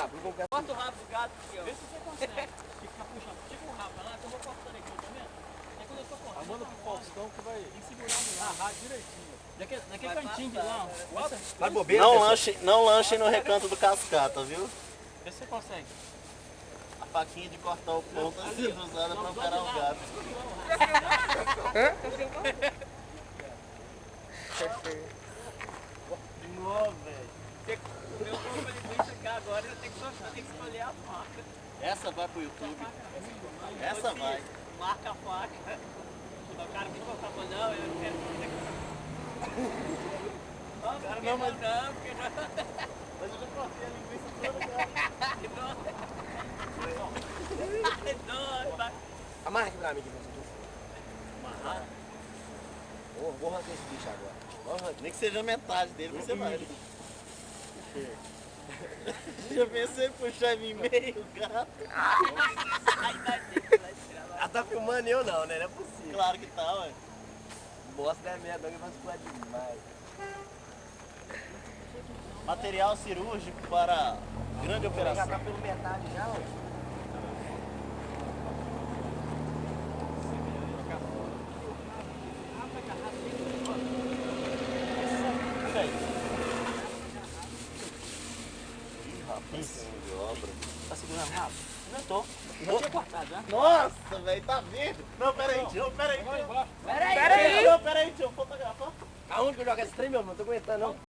rabo. Corta o rabo do gato aqui, ó. Vê se você consegue. Fica puxando. Fica o rabo pra lá que eu vou cortando aqui, tá vendo? Aí quando eu tô cortando, Manda pro Faustão que vai tem que segurar no lado. agarrar direitinho. Naquele cantinho de lá, ó. Vai bobeira, Não lanche no recanto do cascata, viu? Vê se você consegue. A faquinha de cortar o ponto assim, usada pra operar o gato. De novo, velho. Você comeu uma linguiça cá agora, eu tenho que escolher a faca. Essa vai pro YouTube. Essa vai. Marca a faca. O cara me colocava, não, eu não quero não, cara, não, mas não, porque não. Mas eu já cortei a linguiça toda, cara. Amarra aqui pra mim. Amarrar? Vou arrancar esse bicho agora. Nem que seja metade dele, você vai. Já pensei em puxar em mim meio, gato? Ela tá filmando eu não, né? Não é possível. Claro que tá, ué. Bosta é merda, alguém vai ficar demais. Material cirúrgico para grande Já operação. tá pelo metade já, ó. De obra. Tá segurando rápido? Já tô. Já tinha cortado, já. Nossa, velho, tá vendo? Não, peraí, tio, peraí. Peraí! Não, peraí, tio, fotografar. Aonde que eu jogo esse trem, meu? Não tô aguentando, não.